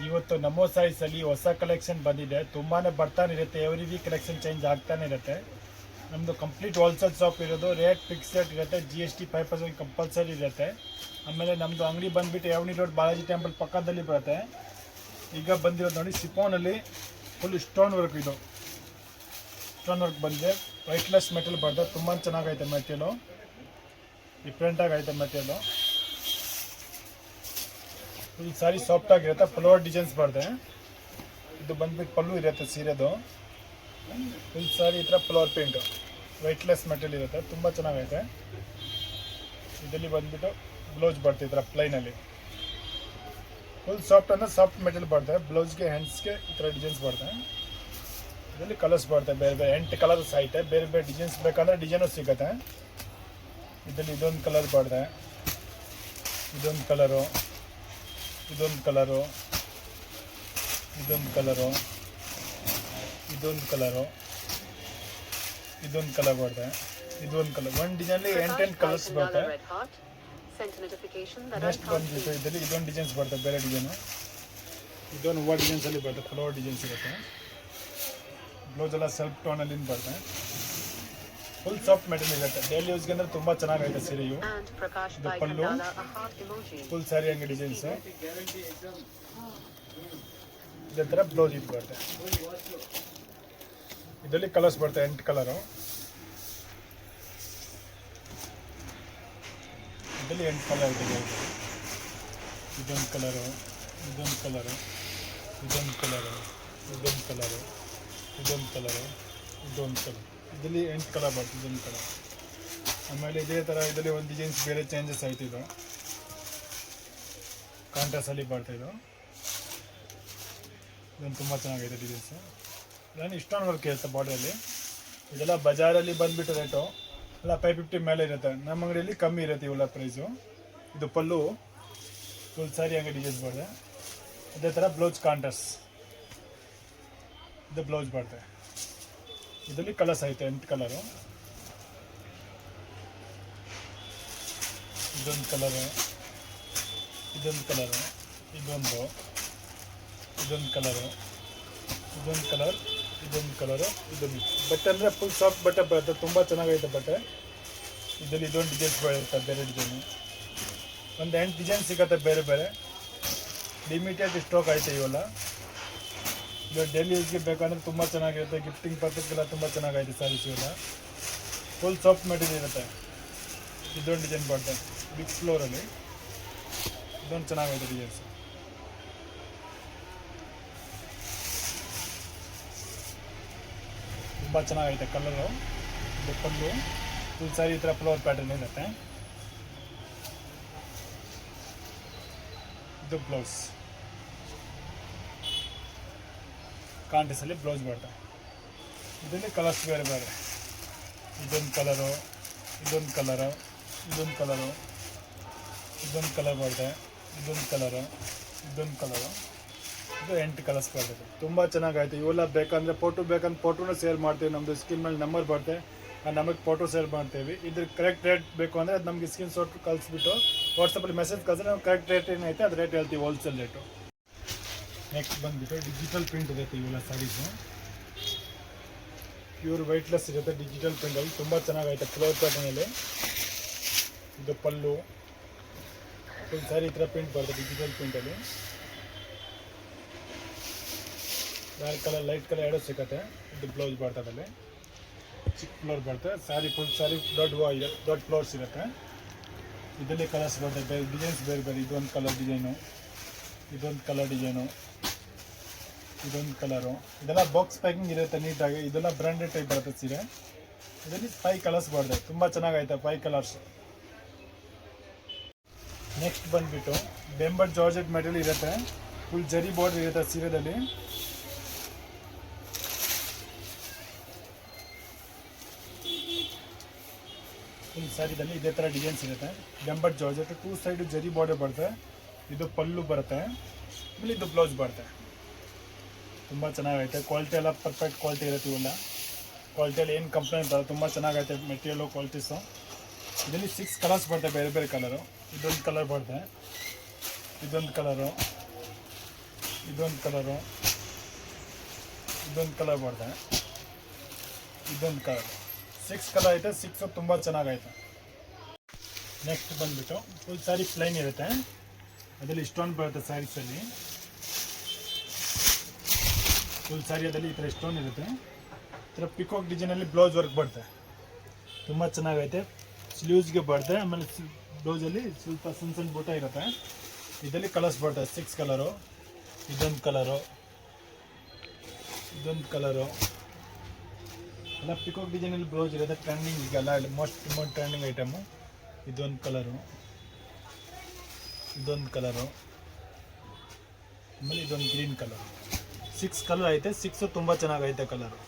ಇವತ್ತು ನಮೋ ಸಾರೀಸಲ್ಲಿ ಹೊಸ ಕಲೆಕ್ಷನ್ ಬಂದಿದೆ. ತುಂಬಾ ಬರ್ತಾನೆ ಇರುತ್ತೆ, ಎವ್ರಿ ವೀಕ್ ಕಲೆಕ್ಷನ್ ಚೇಂಜ್ ಆಗ್ತಾನೆ ಇರುತ್ತೆ. ನಮ್ಮದು ಕಂಪ್ಲೀಟ್ ಹೋಲ್ಸೇಲ್ ಶಾಪ್ ಇರೋದು, ರೇಟ್ ಫಿಕ್ಸೆಡ್ ಇರುತ್ತೆ, GST 5% ಕಂಪಲ್ಸರಿ ಇರುತ್ತೆ. ಆಮೇಲೆ ನಮ್ಮದು ಅಂಗಡಿ ಬಂದುಬಿಟ್ಟು ಯಾವನಿ ರೋಡ್ ಬಾಲಾಜಿ ಟೆಂಪಲ್ ಪಕ್ಕದಲ್ಲಿ ಬರುತ್ತೆ. ಈಗ ಬಂದಿರೋದು ನೋಡಿ, ಸಿಫೋನಲ್ಲಿ ಫುಲ್ ಸ್ಟೋನ್ ವರ್ಕ್. ಇದು ಸ್ಟೋನ್ ವರ್ಕ್ ಬಂದಿದೆ, ವೈಟ್ಲೆಸ್ ಮೆಟೀರಿಯಲ್ ಬರ್ತದೆ. ತುಂಬ ಚೆನ್ನಾಗೈತೆ ಮೆಟೀರಿಯಲು, ಡಿಫ್ರೆಂಟಾಗಿ ಐತೆ ಮೆಟೀರಿಯಲು. ಫುಲ್ ಸಾರಿ ಸಾಫ್ಟ್ ಆಗಿರುತ್ತೆ, ಫ್ಲವರ್ ಡಿಸೈನ್ಸ್ ಬರ್ತದೆ. ಇದು ಬಂದ್ಬಿಟ್ಟು ಪಲ್ಲು ಇರುತ್ತೆ ಸೀರೆದು. ಫುಲ್ ಸಾರಿ ಈ ಥರ ಫ್ಲವರ್ ಪ್ರಿಂಟು, ವೈಟ್ಲೆಸ್ ಮೆಟೀರಿಯಲ್ ಇರುತ್ತೆ, ತುಂಬ ಚೆನ್ನಾಗೈತೆ. ಇದರಲ್ಲಿ ಬಂದ್ಬಿಟ್ಟು ಬ್ಲೌಸ್ ಬರ್ತದೆ ಈ ಥರ ಪ್ಲೈನಲ್ಲಿ. ಫುಲ್ ಸಾಫ್ಟ್ ಅಂದರೆ ಸಾಫ್ಟ್ ಮೆಟೀರಿಯಲ್ ಬರ್ತದೆ. ಬ್ಲೌಸ್ಗೆ ಹ್ಯಾಂಡ್ಸ್ಗೆ ಈ ಥರ ಡಿಸೈನ್ಸ್ ಬರ್ತದೆ. ಇದರಲ್ಲಿ ಕಲರ್ಸ್ ಬರ್ತದೆ, ಬೇರೆ ಬೇರೆ 8 ಕಲರ್ಸ್ ಐತೆ. ಬೇರೆ ಬೇರೆ ಡಿಸೈನ್ಸ್ ಬೇಕಂದರೆ ಡಿಸೈನು ಸಿಗುತ್ತೆ. ಇದರಲ್ಲಿ ಇದೊಂದು ಕಲರ್ ಬರ್ತದೆ, ಇದೊಂದು ಕಲರು, ಇದೊಂದು ಕಲರು, ಇದೊಂದು ಕಲರು, ಇದೊಂದು ಕಲರು, ಇದೊಂದು ಕಲರ್ ಬರ್ತದೆ, ಇದೊಂದು ಕಲರ್. ಒಂದು ಡಿಸೈನಲ್ಲಿ 8 ಕಲರ್ಸ್ ಬರ್ತದೆ. ನೆಕ್ಸ್ಟ್ ಬಂದ್ಬಿಟ್ಟು ಇದರಲ್ಲಿ ಇದೊಂದು ಡಿಸೈನ್ಸ್ ಬರ್ತದೆ, ಬೇರೆ ಡಿಸೈನು. ಇದೊಂದು ಹೂವು ಡಿಸೈನ್ಸಲ್ಲಿ ಬರ್ತದೆ, ಫ್ಲವರ್ ಡಿಸೈನ್ಸ್ ಇರುತ್ತೆ. ಬ್ಲೌಸ್ ಎಲ್ಲ ಸೆಲ್ಫ್ ಟೋನಲ್ಲಿ ಬರ್ತದೆ. ಫುಲ್ ಸಾಫ್ಟ್ ಮೆಟೀರಿಯಲ್ ಇರುತ್ತೆ, ಡೈಲಿ ಯೂಸ್ಗೆ ಅಂದರೆ ತುಂಬ ಚೆನ್ನಾಗೈತೆ ಸೀರೆಯು. ಇದು ಪಲ್ಲು, ಫುಲ್ ಸ್ಯಾರಿ ಹಂಗೆ ಡಿಸೈನ್ಸು. ಇದೇ ಥರ ಬ್ಲೌಸ್ ಇದು ಬರುತ್ತೆ. ಇದರಲ್ಲಿ ಕಲರ್ಸ್ ಬರ್ತದೆ, 8 ಕಲರು. ಇದರಲ್ಲಿ 8 ಕಲರ್ ಇದೆ. ಇದೊಂದು ಕಲರು, ಇದೊಂದು ಕಲರು, ಇದೊಂದು ಕಲರು, ಇದೊಂದು ಕಲರು, ಇದೊಂದು ಕಲರು, ಇದೊಂದು ಕಲರ್. ಇದರಲ್ಲಿ 8 ಕಲರ್ ಬರ್ತದೆ, ಇದೊಂದು ಕಲರ್. ಆಮೇಲೆ ಇದೇ ಥರ ಇದರಲ್ಲಿ ಒಂದು ಡಿಸೈನ್ಸ್ ಬೇರೆ ಚೇಂಜಸ್ ಆಯ್ತು. ಇದು ಕಾಂಟ್ರಾಸ್ಟಲ್ಲಿ ಬರ್ತಾಯಿದ್ದು, ಇದೊಂದು ತುಂಬ ಚೆನ್ನಾಗಿದೆ ಡಿಸೈನ್ಸು. ನಾನು ಇಷ್ಟೊಂದು ವರ್ಕ್ ಇರುತ್ತೆ ಬಾಡಿಯಲ್ಲಿ. ಇದೆಲ್ಲ ಬಜಾರಲ್ಲಿ ಬಂದುಬಿಟ್ಟು ರೇಟು ಎಲ್ಲ 550 ಮೇಲೆ ಇರುತ್ತೆ. ನಮ್ಮ ಅಂಗಡಿಯಲ್ಲಿ ಕಮ್ಮಿ ಇರುತ್ತೆ ಇವೆಲ್ಲ ಪ್ರೈಸು. ಇದು ಪಲ್ಲು, ಫುಲ್ ಸ್ಯಾರಿ ಹಂಗೆ ಡಿಸೈನ್ಸ್ ಬರ್ತದೆ. ಅದೇ ಥರ ಬ್ಲೌಸ್ ಕಾಂಟ್ರಾಸ್ಟ್, ಇದು ಬ್ಲೌಸ್ ಬರ್ತದೆ. ಇದರಲ್ಲಿ ಕಲರ್ಸ್ ಐತೆ, 8 ಕಲರು. ಇದೊಂದು ಕಲರು, ಇದೊಂದು ಕಲರು, ಇದೊಂದು, ಇದೊಂದು ಕಲರು, ಇದೊಂದು ಕಲರ್, ಇದೊಂದು ಕಲರು, ಇದೊಂದು. ಬಟ್ಟೆ ಅಂದರೆ ಫುಲ್ ಸಾಫ್ಟ್ ಬಟ್ಟೆ ಬರುತ್ತೆ, ತುಂಬ ಚೆನ್ನಾಗೈತೆ ಬಟ್ಟೆ. ಇದರಲ್ಲಿ ಇದೊಂದು ಡಿಸೈನ್ಸ್ ಬರುತ್ತೆ, ಬೇರೆ ಡಿಸೈನು. ಒಂದು 8 ಡಿಸೈನ್ ಸಿಗುತ್ತೆ ಬೇರೆ ಬೇರೆ. ಲಿಮಿಟೆಡ್ ಸ್ಟಾಕ್ ಐತೆ ಇವೆಲ್ಲ. ಇದು ಡೈಲಿ ಯೂಸ್ಗೆ ಬೇಕಂದರೆ ತುಂಬ ಚೆನ್ನಾಗಿರುತ್ತೆ, ಗಿಫ್ಟಿಂಗ್ ಪರ್ಪಸ್ಗೆಲ್ಲ ತುಂಬ ಚೆನ್ನಾಗೈತೆ ಸ್ಯಾರೀಸ್ ಇವೆಲ್ಲ. ಫುಲ್ ಸಾಫ್ಟ್ ಮೆಟೀರಿಯಲ್ ಇರುತ್ತೆ. ಇದೊಂದು ಡಿಸೈನ್ ಬರ್ತದೆ ಬಿಗ್ ಫ್ಲೋರಲ್ಲಿ, ಇದೊಂದು ಚೆನ್ನಾಗೈತೆ ಡಿಸೈನ್ಸ್. ತುಂಬ ಚೆನ್ನಾಗೈತೆ ಕಲರು. ಇದು ಪಲ್ಲು, ಫುಲ್ ಸ್ಯಾರಿ ಈ ಥರ ಫ್ಲವರ್ ಪ್ಯಾಟರ್ನ್ ಇರುತ್ತೆ. ಇದು ಬ್ಲೌಸ್, ಕಾಂಟ್ರಾಸ್ಟಲ್ಲಿ ಬ್ಲೌಸ್ ಬರ್ತದೆ. ಇದರಲ್ಲಿ ಕಲರ್ಸ್ ಬೇರೆ ಬೇರೆ. ಇದೊಂದು ಕಲರು, ಇದೊಂದು ಕಲರು, ಇದೊಂದು ಕಲರು, ಇದೊಂದು ಕಲರ್ ಬರ್ತದೆ, ಇದೊಂದು ಕಲರು, ಇದೊಂದು ಕಲರು. ಇದು 8 ಕಲರ್ಸ್ ಬರ್ತದೆ. ತುಂಬ ಚೆನ್ನಾಗೈತೆ. ಇವೆಲ್ಲ ಬೇಕಂದರೆ ಫೋಟೋ ಬೇಕಂದ್ರೆ ಫೋಟೋನೂ ಶೇರ್ ಮಾಡ್ತೀವಿ. ನಮ್ಮದು ಸ್ಕ್ರೀನ್ ಮೇಲೆ ನಂಬರ್ ಬರುತ್ತೆ, ಆ ನಮಗೆ ಫೋಟೋ ಶೇರ್ ಮಾಡ್ತೀವಿ. ಇದ್ರ ಕರೆಕ್ಟ್ ರೇಟ್ ಬೇಕು ಅಂದರೆ ಅದು ನಮಗೆ ಸ್ಕ್ರೀನ್ ಶಾಟ್ ಕಳಿಸ್ಬಿಟ್ಟು ವಾಟ್ಸಪ್ಪಲ್ಲಿ ಮೆಸೇಜ್ ಕಳಿಸಿದ್ರೆ ನಾವು ಕರೆಕ್ಟ್ ರೇಟ್ ಏನೈತೆ ಅದು ರೇಟ್ ಹೇಳ್ತೀವಿ, ಹೋಲ್ಸೇಲ್ ರೇಟು. ನೆಕ್ಸ್ಟ್ ಬಂದುಬಿಟ್ಟು ಡಿಜಿಟಲ್ ಪ್ರಿಂಟ್ ಇರುತ್ತೆ ಇವೆಲ್ಲ ಸ್ಯಾರೀಸು. ಪ್ಯೂರ್ ವೈಟ್ಲೆಸ್ ಇರುತ್ತೆ, ಡಿಜಿಟಲ್ ಪ್ರಿಂಟಲ್ಲಿ ತುಂಬ ಚೆನ್ನಾಗೈತೆ ಫ್ಲವರ್ ಪ್ಯಾಟರ್ನಲ್ಲಿ. ಇದು ಪಲ್ಲು, ಫುಲ್ ಸ್ಯಾರಿ ಈ ಥರ ಪ್ರಿಂಟ್ ಬರ್ತದೆ ಡಿಜಿಟಲ್ ಪ್ರಿಂಟಲ್ಲಿ. ಡಾರ್ಕ್ ಕಲರ್, ಲೈಟ್ ಕಲರ್ ಎರಡೂ ಸಿಗುತ್ತೆ. ಇದು ಬ್ಲೌಸ್ ಬರ್ತದೆ, ಅಲ್ಲಿ ಚಿಕ್ಕ ಫ್ಲವರ್ ಬರ್ತದೆ. ಸ್ಯಾರಿ ಫುಲ್ ಸ್ಯಾರಿ ದೊಡ್ಡ ಫ್ಲವರ್ಸ್ ಇರುತ್ತೆ. ಇದರಲ್ಲಿ ಕಲರ್ಸ್ ಬರ್ತದೆ, ಬೇರೆ ಡಿಸೈನ್ಸ್ ಬೇರೆ ಬೇರೆ. ಇದೊಂದು ಕಲರ್ ಡಿಸೈನು, ಇದೊಂದು ಕಲರ್ ಡಿಸೈನು, ಇದೊಂದು ಕಲರು. ಇದೆಲ್ಲ ಬಾಕ್ಸ್ ಪ್ಯಾಕಿಂಗ್ ಇರುತ್ತೆ ನೀಟಾಗಿ. ಇದೆಲ್ಲ ಬ್ರ್ಯಾಂಡೆಡ್ ಟೈಪ್ ಬರುತ್ತೆ ಸೀರೆ. ಇದರಲ್ಲಿ 5 ಕಲರ್ಸ್ ಬರ್ತದೆ, ತುಂಬ ಚೆನ್ನಾಗೈತೆ 5 ಕಲರ್ಸ್. ನೆಕ್ಸ್ಟ್ ಬಂದುಬಿಟ್ಟು ಬೆಂಬಟ್ ಜಾರ್ಜೆಟ್ ಮೆಟೀರಿಯಲ್ ಇರುತ್ತೆ, ಫುಲ್ ಜರಿ ಬಾರ್ಡರ್ ಇರುತ್ತೆ ಸೀರೆದಲ್ಲಿ. ಫುಲ್ ಸ್ಯಾರಿದಲ್ಲಿ ಇದೇ ಥರ ಡಿಸೈನ್ಸ್ ಇರುತ್ತೆ. ಬೆಂಬಟ್ ಜಾರ್ಜೆಟ್ 2 ಸೈಡು ಜರಿ ಬಾರ್ಡರ್ ಬರುತ್ತೆ. ಇದು ಪಲ್ಲು ಬರುತ್ತೆ, ಆಮೇಲೆ ಇದು ಬ್ಲೌಸ್ ಬರುತ್ತೆ. ತುಂಬ ಚೆನ್ನಾಗೈತೆ. ಕ್ವಾಲಿಟಿ ಎಲ್ಲ ಪರ್ಫೆಕ್ಟ್ ಕ್ವಾಲಿಟಿ ಇರುತ್ತೆ. ಇವೆಲ್ಲ ಕ್ವಾಲಿಟಿಯಲ್ಲಿ ಏನು ಕಂಪ್ಲೇಂಟ್ ಬರೋದು, ತುಂಬ ಚೆನ್ನಾಗೈತೆ ಮೆಟೀರಿಯಲು, ಕ್ವಾಲಿಟೀಸು. ಇದರಲ್ಲಿ 6 ಕಲರ್ಸ್ ಬರ್ತವೆ, ಬೇರೆ ಬೇರೆ ಕಲರು. ಇದೊಂದು ಕಲರ್ ಬರುತ್ತೆ, ಇದೊಂದು ಕಲರು, ಇದೊಂದು ಕಲರು, ಇದೊಂದು ಕಲರ್ ಬರ್ತದೆ, ಇದೊಂದು ಕಲರ್. 6 ಕಲರ್ ಐತೆ. 6 ತುಂಬ ಚೆನ್ನಾಗೈತೆ. ನೆಕ್ಸ್ಟ್ ಬಂದುಬಿಟ್ಟು ಫುಲ್ ಸ್ಯಾರಿ ಪ್ಲೈನ್ ಇರುತ್ತೆ, ಅದರಲ್ಲಿ ಸ್ಟೋನ್ ಬರುತ್ತೆ. ಸ್ಯಾರೀಸಲ್ಲಿ ಫುಲ್ ಸ್ಯಾರಿಯಲ್ಲಿ ಈ ಥರ ಸ್ಟೋನ್ ಇರುತ್ತೆ. ಈ ಥರ ಪಿಕಾಕ್ ಡಿಸೈನಲ್ಲಿ ಬ್ಲೌಸ್ ವರ್ಕ್ ಬರುತ್ತೆ, ತುಂಬ ಚೆನ್ನಾಗೈತೆ. ಸ್ಲೀವ್ಸ್ಗೆ ಬರುತ್ತೆ. ಆಮೇಲೆ ಬ್ಲೌಸಲ್ಲಿ ಸ್ವಲ್ಪ ಸಣ್ಣ ಸಣ್ಣ ಬೂಟ ಇರುತ್ತೆ. ಇದರಲ್ಲಿ ಕಲರ್ಸ್ ಬರ್ತದೆ. 6 ಕಲರು, ಇದೊಂದು ಕಲರು, ಇದೊಂದು ಕಲರು ಎಲ್ಲ ಪಿಕಾಕ್ ಡಿಸೈನಲ್ಲಿ ಬ್ಲೌಸ್ ಇರುತ್ತೆ. ಟ್ರೆಂಡಿಂಗ್ ಈಗೆಲ್ಲ ತುಂಬ ಟ್ರೆಂಡಿಂಗ್ ಐಟಮು. ಇದೊಂದು ಕಲರು, ಇದೊಂದು ಕಲರು, ಆಮೇಲೆ ಇದೊಂದು ಗ್ರೀನ್ ಕಲರು. 6 ಕಲರ್ ಐತೆ. 6 ತುಂಬ ಚೆನ್ನಾಗೈತೆ ಕಲರು.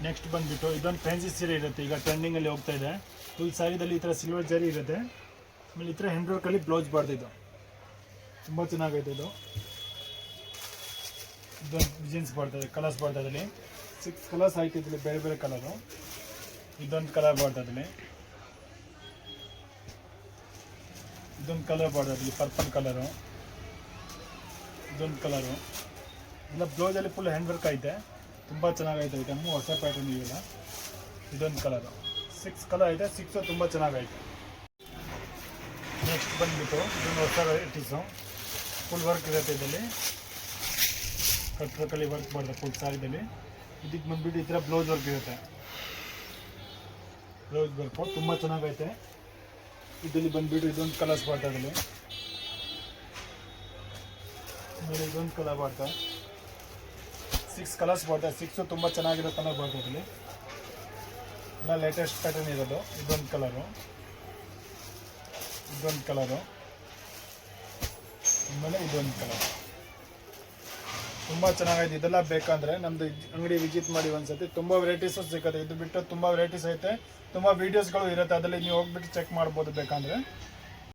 ನೆಕ್ಸ್ಟ್ ಬಂದುಬಿಟ್ಟು ಇದೊಂದು ಫ್ಯಾನ್ಸಿ ಸೀರೆ ಇರುತ್ತೆ, ಈಗ ಟ್ರೆಂಡಿಂಗಲ್ಲಿ ಹೋಗ್ತಾ ಇದೆ. ಫುಲ್ ಸ್ಯಾರಿದಲ್ಲಿ ಈ ಥರ ಸಿಲ್ವರ್ ಜರಿ ಇರುತ್ತೆ. ಆಮೇಲೆ ಈ ಥರ ಹ್ಯಾಂಡ್ ವರ್ಕಲ್ಲಿ ಬ್ಲೌಸ್ ಬರ್ತಿದ್ದು ತುಂಬ ಚೆನ್ನಾಗೈತೆ. ಇದೊಂದು ಡಿಸೈನ್ಸ್ ಬರ್ತದೆ, ಕಲರ್ಸ್ ಬರ್ತದಲ್ಲಿ 6 ಕಲರ್ಸ್ ಆಯ್ತು. ಇದರಲ್ಲಿ ಬೇರೆ ಬೇರೆ ಕಲರು. ಇದೊಂದು ಕಲರ್ ಬರ್ತದಲ್ಲಿ, ಇದೊಂದು ಕಲರ್ ಬರ್ತದಲ್ಲಿ ಪರ್ಪಲ್ ಕಲರು, ಇದೊಂದು ಕಲರು. ಎಲ್ಲ ಬ್ಲೌಸಲ್ಲಿ ಫುಲ್ ಹ್ಯಾಂಡ್ ವರ್ಕ್ ಐತೆ, ತುಂಬ ಚೆನ್ನಾಗೈತೆ ಐಟಮು. ಹೊಸ ಪ್ಯಾಟರ್ನ್ ಇವೆಲ್ಲ. ಇದೊಂದು ಕಲರು. 6 ಕಲರ್ ಐತೆ. 6 ತುಂಬ ಚೆನ್ನಾಗೈತೆ. ನೆಕ್ಸ್ಟ್ ಬಂದುಬಿಟ್ಟು ಇದೊಂದು ಹೊಸ ವೆರೈಟೀಸು. ಫುಲ್ ವರ್ಕ್ ಇರುತ್ತೆ. ಇದರಲ್ಲಿ ಕಟ್ ವರ್ಕಲ್ಲಿ ವರ್ಕ್ ಬರ್ತದೆ ಫುಲ್ ಸ್ಯಾರಿದಲ್ಲಿ. ಇದಕ್ಕೆ ಬಂದುಬಿಟ್ಟು ಈ ಥರ ಬ್ಲೌಸ್ ವರ್ಕ್ ಇರುತ್ತೆ. ಬ್ಲೌಸ್ ವರ್ಕು ತುಂಬ ಚೆನ್ನಾಗೈತೆ. ಇದರಲ್ಲಿ ಬಂದುಬಿಟ್ಟು ಇದೊಂದು ಕಲರ್ಸ್ ಬರ್ತದೆ. ಇದರಲ್ಲಿ ಆಮೇಲೆ ಇದೊಂದು ಕಲರ್ ಬರ್ತದೆ. 6 ಕಲರ್ಸ್ ಬರ್ತದೆ. 6 ತುಂಬ ಚೆನ್ನಾಗಿರೋ ಕಲರ್ ಬರ್ತದೆ. ಇದರಲ್ಲಿ ಎಲ್ಲ ಲೇಟೆಸ್ಟ್ ಪ್ಯಾಟರ್ನ್ ಇರೋದು. ಇದೊಂದು ಕಲರು, ಇದೊಂದು ಕಲರು, ಆಮೇಲೆ ಇದೊಂದು ಕಲರ್. ತುಂಬ ಚೆನ್ನಾಗೈತೆ. ಇದೆಲ್ಲ ಬೇಕಂದರೆ ನಮ್ಮದು ಅಂಗಡಿ ವಿಸಿಟ್ ಮಾಡಿ ಒಂದ್ಸತಿ. ತುಂಬ ವೆರೈಟೀಸು ಸಿಗುತ್ತೆ. ಇದು ಬಿಟ್ಟು ತುಂಬ ವೆರೈಟೀಸ್ ಐತೆ, ತುಂಬ ವೀಡಿಯೋಸ್ಗಳು ಇರುತ್ತೆ. ಅದರಲ್ಲಿ ನೀವು ಹೋಗ್ಬಿಟ್ಟು ಚೆಕ್ ಮಾಡ್ಬೋದು ಬೇಕಂದರೆ.